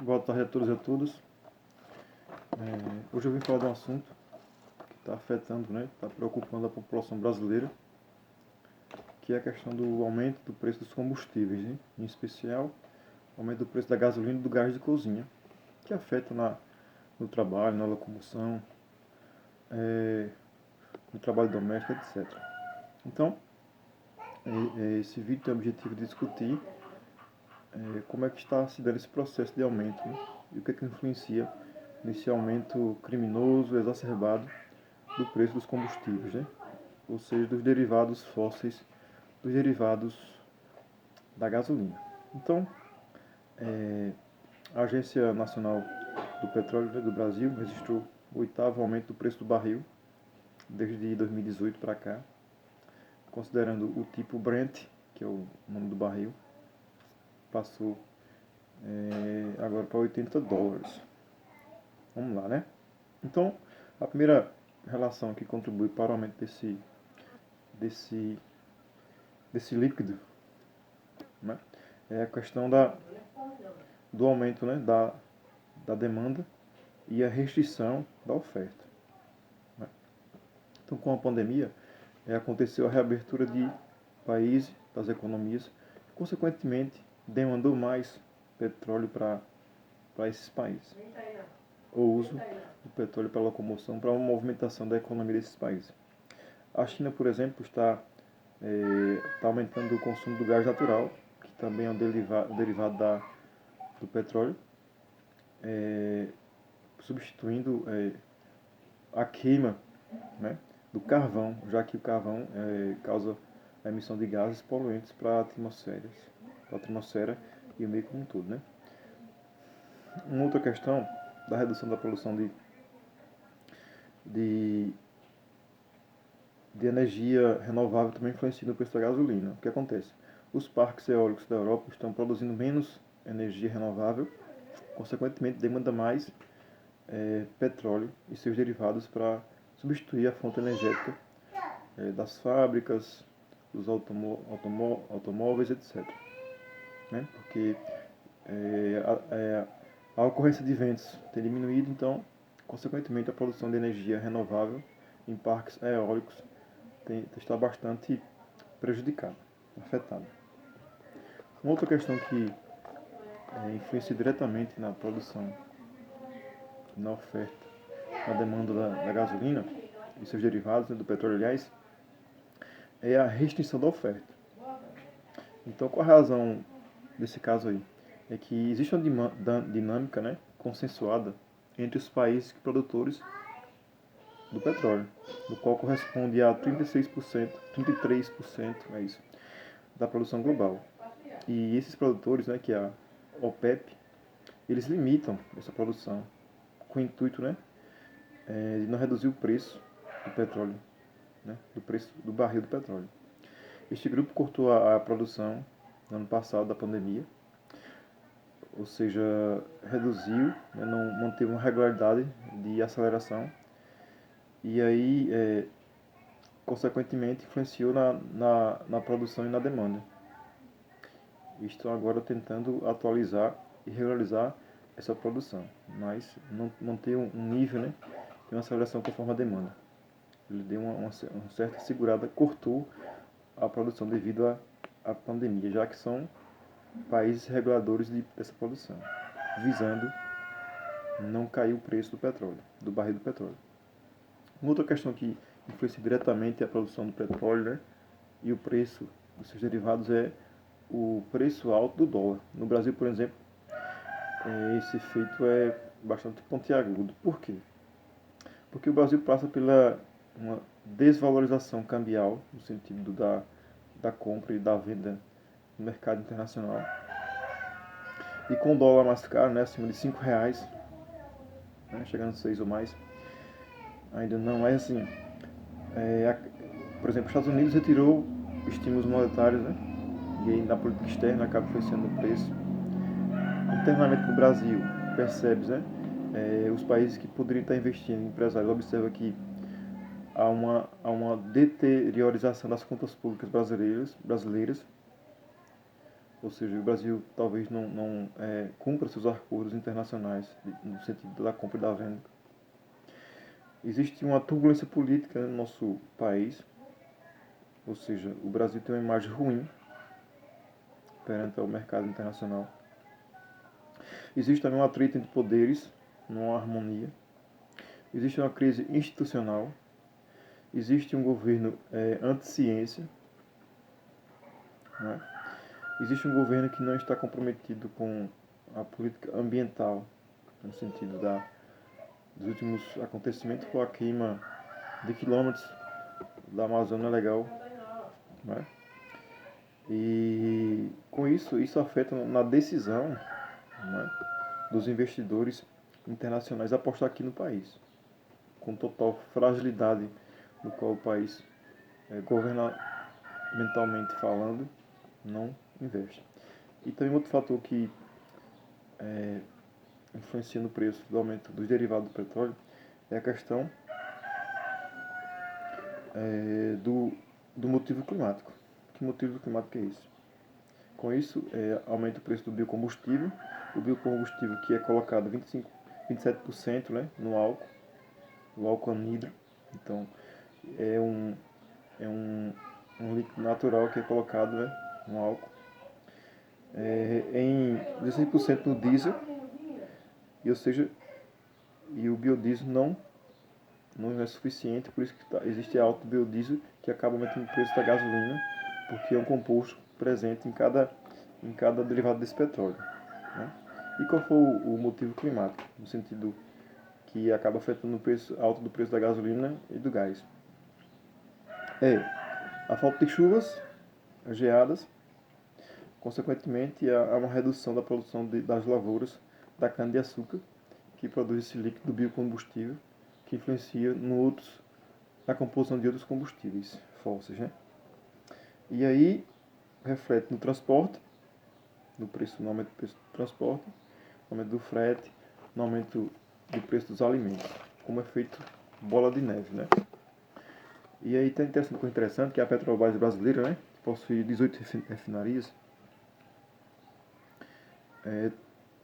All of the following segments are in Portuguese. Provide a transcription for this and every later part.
Boa tarde a todos e a todas. Hoje eu vim falar de um assunto que está afetando, está preocupando a população brasileira, que é a questão do aumento do preço dos combustíveis, né? Em especial, o aumento do preço da gasolina e do gás de cozinha, que afeta no trabalho, na locomoção, no trabalho doméstico, etc. Então, esse vídeo tem o objetivo de discutir como é que está se dando esse processo de aumento, né? E o que é que influencia nesse aumento criminoso, exacerbado do preço dos combustíveis, né? Ou seja, dos derivados fósseis, dos derivados da gasolina. Então, a Agência Nacional do Petróleo, né, do Brasil registrou o 8º aumento do preço do barril desde 2018 para cá, considerando o tipo Brent, que é o nome do barril, passou agora para $80. Vamos lá, né? Então, a primeira relação que contribui para o aumento desse líquido, né, é a questão do aumento, né, da demanda e a restrição da oferta, né? Então, com a pandemia, aconteceu a reabertura de países, das economias, e, consequentemente, demandou mais petróleo para esses países. O uso do petróleo para locomoção, para uma movimentação da economia desses países. A China, por exemplo, está aumentando o consumo do gás natural, que também é um derivado do petróleo, substituindo a queima, né, do carvão, já que o carvão causa a emissão de gases poluentes para a atmosfera e o meio como um todo, né? Uma outra questão da redução da produção de energia renovável também influencia no preço da gasolina. O que acontece? Os parques eólicos da Europa estão produzindo menos energia renovável, consequentemente demanda mais petróleo e seus derivados para substituir a fonte energética das fábricas, dos automóveis, etc. Né? Porque a ocorrência de ventos tem diminuído, então, consequentemente, a produção de energia renovável em parques eólicos está bastante prejudicada, afetada. Uma outra questão que influencia diretamente na produção, na oferta, na demanda da gasolina e seus derivados, né, do petróleo, aliás, é a restrição da oferta. Então, qual a razão desse caso aí? É que existe uma dinâmica, né, consensuada entre os países produtores do petróleo, no qual corresponde a 36%, 33% é isso, da produção global. E esses produtores, né, que é a OPEP, eles limitam essa produção com o intuito, né, de não reduzir o preço do petróleo, né, do preço do barril do petróleo. Este grupo cortou a produção no ano passado da pandemia, ou seja, reduziu, né, não manteve uma regularidade de aceleração e aí, consequentemente, influenciou na produção e na demanda. Estão agora tentando atualizar e regularizar essa produção, mas não manter um nível, né, de uma aceleração conforme a demanda. Ele deu uma certa segurada, cortou a produção devido à pandemia, já que são países reguladores dessa produção, visando não cair o preço do petróleo, do barril do petróleo. Uma outra questão que influencia diretamente a produção do petróleo, né, e o preço dos seus derivados é o preço alto do dólar. No Brasil, por exemplo, esse efeito é bastante pontiagudo. Por quê? Porque o Brasil passa pela uma desvalorização cambial, no sentido da compra e da venda no mercado internacional. E com o dólar mais caro, né, acima de R$5, né, chegando a 6 ou mais, ainda não é assim. Por exemplo, os Estados Unidos retirou estímulos monetários, né, e aí na política externa acaba influenciando o preço. Internamente no Brasil, percebe, né, os países que poderiam estar investindo em empresários, observa que há uma deteriorização das contas públicas brasileiras ou seja, o Brasil talvez não cumpra seus acordos internacionais no sentido da compra e da venda. Existe uma turbulência política no nosso país, ou seja, o Brasil tem uma imagem ruim perante o mercado internacional. Existe também um atrito entre poderes, não há harmonia. Existe uma crise institucional. Existe um governo anti-ciência. Né? Existe um governo que não está comprometido com a política ambiental, no sentido dos últimos acontecimentos, com a queima de quilômetros da Amazônia Legal. Né? E com isso afeta na decisão, né, dos investidores internacionais apostar aqui no país, com total fragilidade no qual o país, governamentalmente falando, não investe. E também outro fator que influencia no preço do aumento dos derivados do petróleo é a questão do motivo climático. Que motivo climático é esse? Com isso, aumenta o preço do biocombustível. O biocombustível que é colocado 27%, né, no álcool, o álcool anidro. Então, é um líquido natural que é colocado, né, no álcool. Em 16% no diesel, ou seja, e o biodiesel não é suficiente, por isso que existe alto biodiesel que acaba aumentando o preço da gasolina, porque é um composto presente em cada derivado desse petróleo. Né? E qual foi o motivo climático? No sentido que acaba afetando o preço alto do preço da gasolina e do gás. A falta de chuvas, as geadas, consequentemente há uma redução da produção das lavouras da cana-de-açúcar, que produz esse líquido biocombustível, que influencia na composição de outros combustíveis fósseis. Né? E aí reflete no transporte, no aumento do preço do transporte, no aumento do frete, no aumento do preço dos alimentos, como efeito bola de neve. Né? E aí tem uma coisa interessante, que é a Petrobras brasileira, né, que possui 18 refinarias,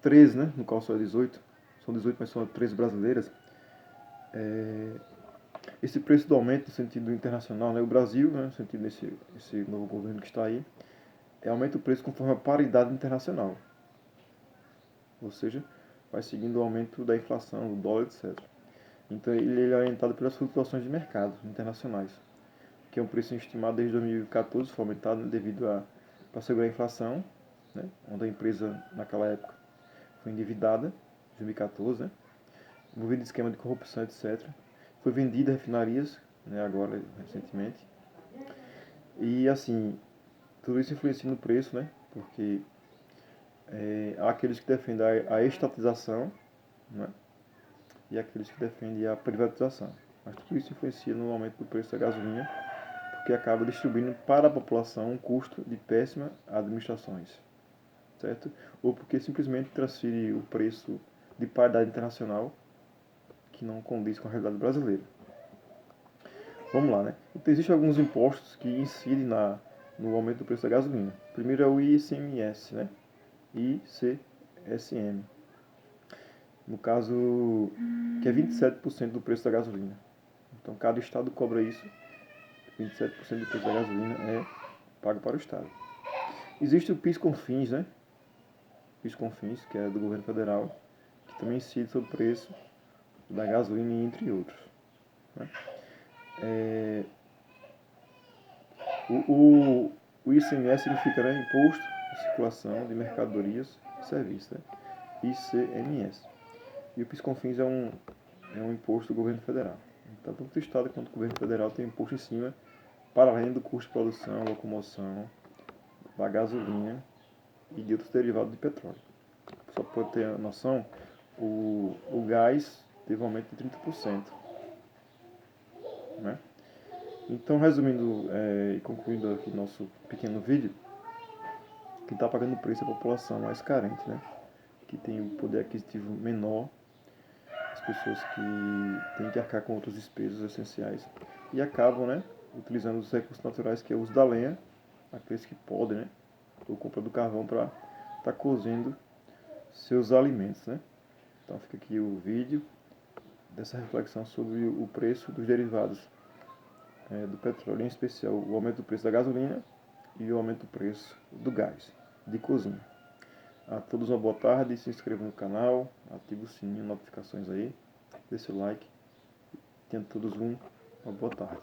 13, né, no qual só é 18, são 18, mas são 13 brasileiras. Esse preço do aumento no sentido internacional, né, o Brasil, né, no sentido desse novo governo que está aí, aumenta o preço conforme a paridade internacional. Ou seja, vai seguindo o aumento da inflação, do dólar, etc. Então ele é orientado pelas flutuações de mercado internacionais, que é um preço estimado desde 2014, foi aumentado devido para segurar a inflação, né, onde a empresa naquela época foi endividada, em 2014, né, envolvida em esquema de corrupção, etc. Foi vendida a refinarias, né, agora, recentemente. E assim, tudo isso influencia no preço, né, porque há aqueles que defendem a estatização, né, e aqueles que defendem a privatização. Mas tudo isso influencia no aumento do preço da gasolina, porque acaba distribuindo para a população um custo de péssimas administrações, certo? Ou porque simplesmente transfere o preço de paridade internacional que não condiz com a realidade brasileira. Vamos lá, né? Então, existem alguns impostos que incidem no aumento do preço da gasolina. Primeiro é o ICMS, né? ICSM. No caso, que é 27% do preço da gasolina. Então, cada estado cobra isso. 27% do preço da gasolina é pago para o estado. Existe o PIS/COFINS, né? PIS/COFINS, que é do governo federal, que também incide sobre o preço da gasolina, entre outros. Né? O ICMS significa, né, Imposto de Circulação de Mercadorias e Serviços, né? ICMS. E o PIS/COFINS é um imposto do governo federal. Então, tanto o Estado quanto o governo federal tem imposto em cima, para além do custo de produção, locomoção, da gasolina e de outros derivados de petróleo. Só para ter a noção, o gás teve um aumento de 30%. Né? Então, resumindo e concluindo aqui nosso pequeno vídeo, quem está pagando o preço é a população mais carente, né? Que tem o poder aquisitivo menor, as pessoas que têm que arcar com outras despesas essenciais e acabam, né, utilizando os recursos naturais, que é o uso da lenha, aqueles que podem, né, ou compra do carvão para estar cozindo seus alimentos, né? Então fica aqui o vídeo dessa reflexão sobre o preço dos derivados do petróleo, em especial o aumento do preço da gasolina e o aumento do preço do gás de cozinha. A todos uma boa tarde, se inscreva no canal, ative o sininho, notificações aí, dê seu like. Tenham todos uma boa tarde.